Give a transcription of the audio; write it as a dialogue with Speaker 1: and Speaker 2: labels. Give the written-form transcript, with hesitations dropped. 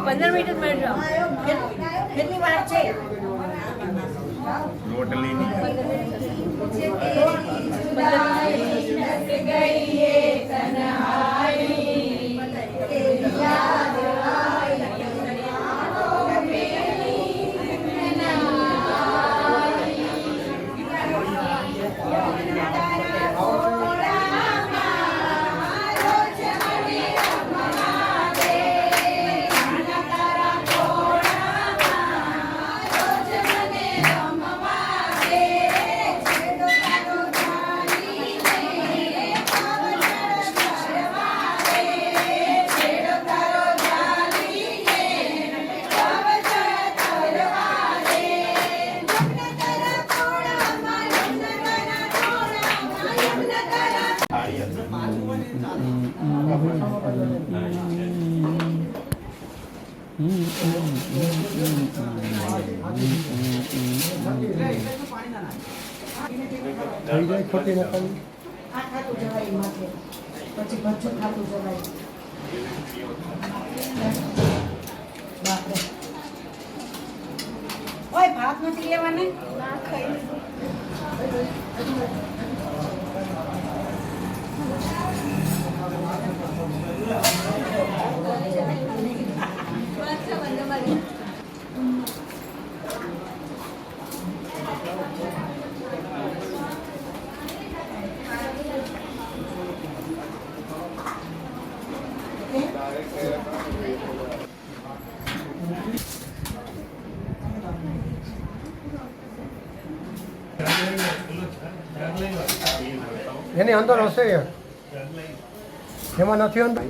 Speaker 1: 15 minute જ મળજો. કેટલી વાર છે?
Speaker 2: રોટલીની
Speaker 3: ખોટી નથી
Speaker 1: આ ખાતું જવાય માથે પછી ભજ્જું ખાતું જવાય. બાપરે ઓય ભાત નથી લેવાના ના ખાઈ
Speaker 3: એની અંદર હશે એમાં નથી અંદર